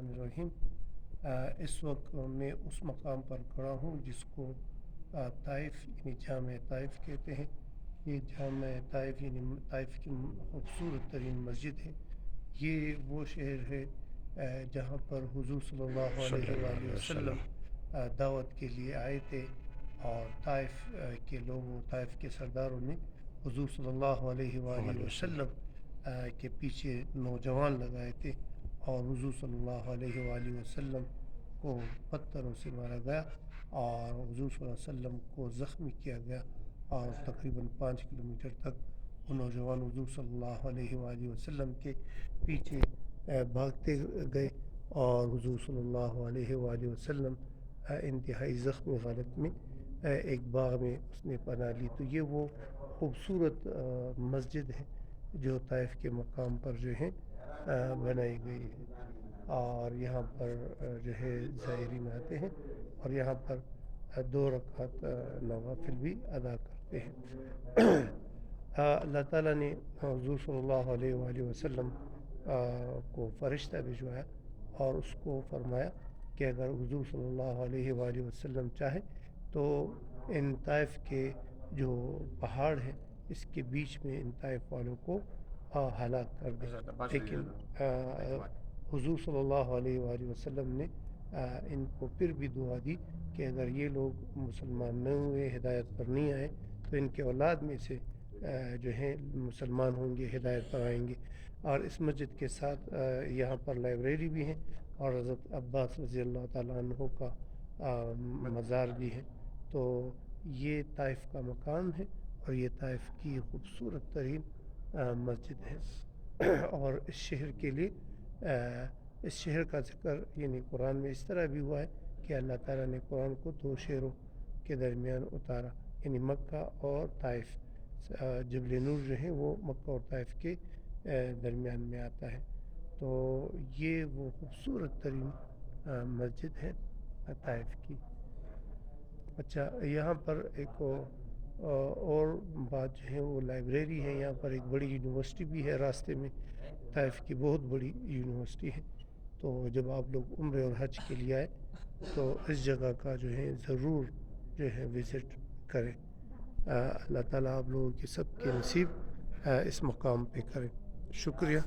الرحیم۔ اس وقت میں اس مقام پر کھڑا ہوں جس کو طائف یعنی جامع طائف کہتے ہیں۔ یہ جامع طائف یعنی طائف کی خوبصورت ترین مسجد ہے۔ یہ وہ شہر ہے جہاں پر حضور صلی اللہ علیہ وآلہ وسلم دعوت کے لیے آئے تھے، اور طائف کے لوگوں، طائف کے سرداروں نے حضور صلی اللہ علیہ وآلہ وسلم کے پیچھے نوجوان لگائے تھے، اور حضور صلی اللہ علیہ وآلہ وسلم کو پتھروں سے مارا گیا، اور حضور صلی اللہ علیہ وسلم کو زخمی کیا گیا، اور تقریباً 5 کلومیٹر تک وہ نوجوان حضور صلی اللہ علیہ وآلہ وسلم کے پیچھے بھاگتے گئے، اور حضور صلی اللہ علیہ وآلہ وسلم انتہائی زخمی حالت میں ایک باغ میں اس نے پناہ لی۔ تو یہ وہ خوبصورت مسجد ہے جو طائف کے مقام پر جو ہے بنائی گئی ہے، اور یہاں پر جو ہے زائرین آتے ہیں اور یہاں پر 2 رکعت نوافل بھی ادا کرتے ہیں۔ اللہ تعالیٰ نے حضور صلی اللہ علیہ وآلہ وسلم کو فرشتہ بھجوایا، اور اس کو فرمایا کہ اگر حضور صلی اللہ علیہ وآلہ وسلم چاہے تو ان طائف کے جو پہاڑ ہیں اس کے بیچ میں ان طائف والوں کو ہلاک کر دے، لیکن حضور صلی اللہ علیہ وآلہ وسلم نے ان کو پھر بھی دعا دی کہ اگر یہ لوگ مسلمان نہ ہوئے، ہدایت پر نہیں آئے، تو ان کے اولاد میں سے جو ہیں مسلمان ہوں گے، ہدایت پر آئیں گے۔ اور اس مسجد کے ساتھ یہاں پر لائبریری بھی ہے، اور حضرت عباس رضی اللہ تعالیٰ عنہ کا مزار بھی ہے۔ تو یہ طائف کا مقام ہے، اور یہ طائف کی خوبصورت ترین مسجد ہے۔ اور اس شہر کے لیے اس شہر کا ذکر یعنی قرآن میں اس طرح بھی ہوا ہے کہ اللہ تعالیٰ نے قرآن کو 2 شہروں کے درمیان اتارا، یعنی مکہ اور طائف۔ جبل نور جو ہے وہ مکہ اور طائف کے درمیان میں آتا ہے۔ تو یہ وہ خوبصورت ترین مسجد ہے طائف کی۔ اچھا، یہاں پر ایک اور بات جو ہے وہ لائبریری ہے، یہاں پر ایک بڑی یونیورسٹی بھی ہے راستے میں، طائف کی بہت بڑی یونیورسٹی ہے۔ تو جب آپ لوگ عمرے اور حج کے لیے آئے تو اس جگہ کا جو ہے ضرور جو ہے وزٹ کریں۔ اللہ تعالیٰ آپ لوگوں کے سب کے نصیب اس مقام پہ کریں۔ شکریہ۔